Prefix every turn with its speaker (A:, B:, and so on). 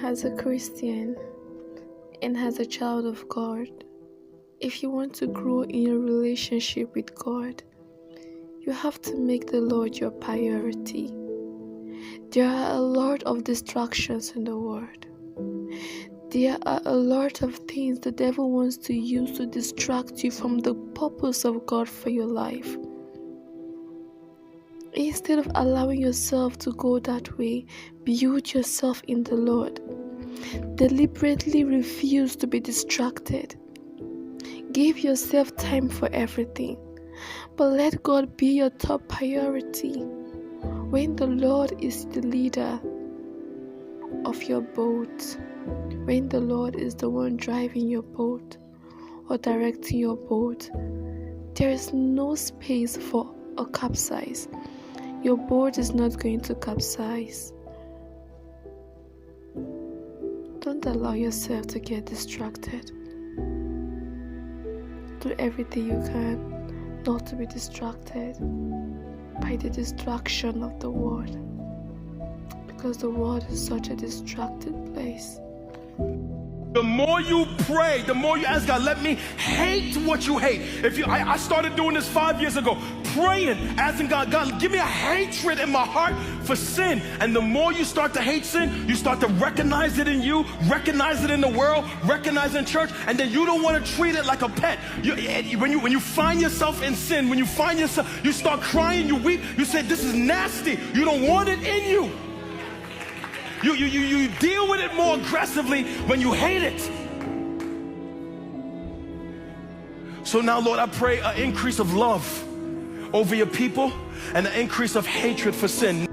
A: As a Christian and as a child of God, if you want to grow in your relationship with God, you have to make the Lord your priority. There are a lot of distractions in the world. There are a lot of things the devil wants to use to distract you from the purpose of God for your life. Instead of allowing yourself to go that way, build yourself in the Lord. Deliberately refuse to be distracted. Give yourself time for everything, but let God be your top priority. When the Lord is the leader of your boat, when the Lord is the one driving your boat or directing your boat, there is no space for a capsize. Your boat is not going to capsize. Don't allow yourself to get distracted. Do everything you can not to be distracted by the distraction of the world, because the world is such a distracted place.
B: The more you pray, the more you ask God, let me hate what you hate. I started doing this 5 years ago, praying, asking God, give me a hatred in my heart for sin. And the more you start to hate sin, you start to recognize it in you, recognize it in the world, recognize it in church, and then you don't want to treat it like a pet. When you find yourself in sin, when you find yourself, you start crying, you weep, you say, this is nasty. You don't want it in you. You deal with it more aggressively when you hate it. So now, Lord, I pray an increase of love over your people and an increase of hatred for sin.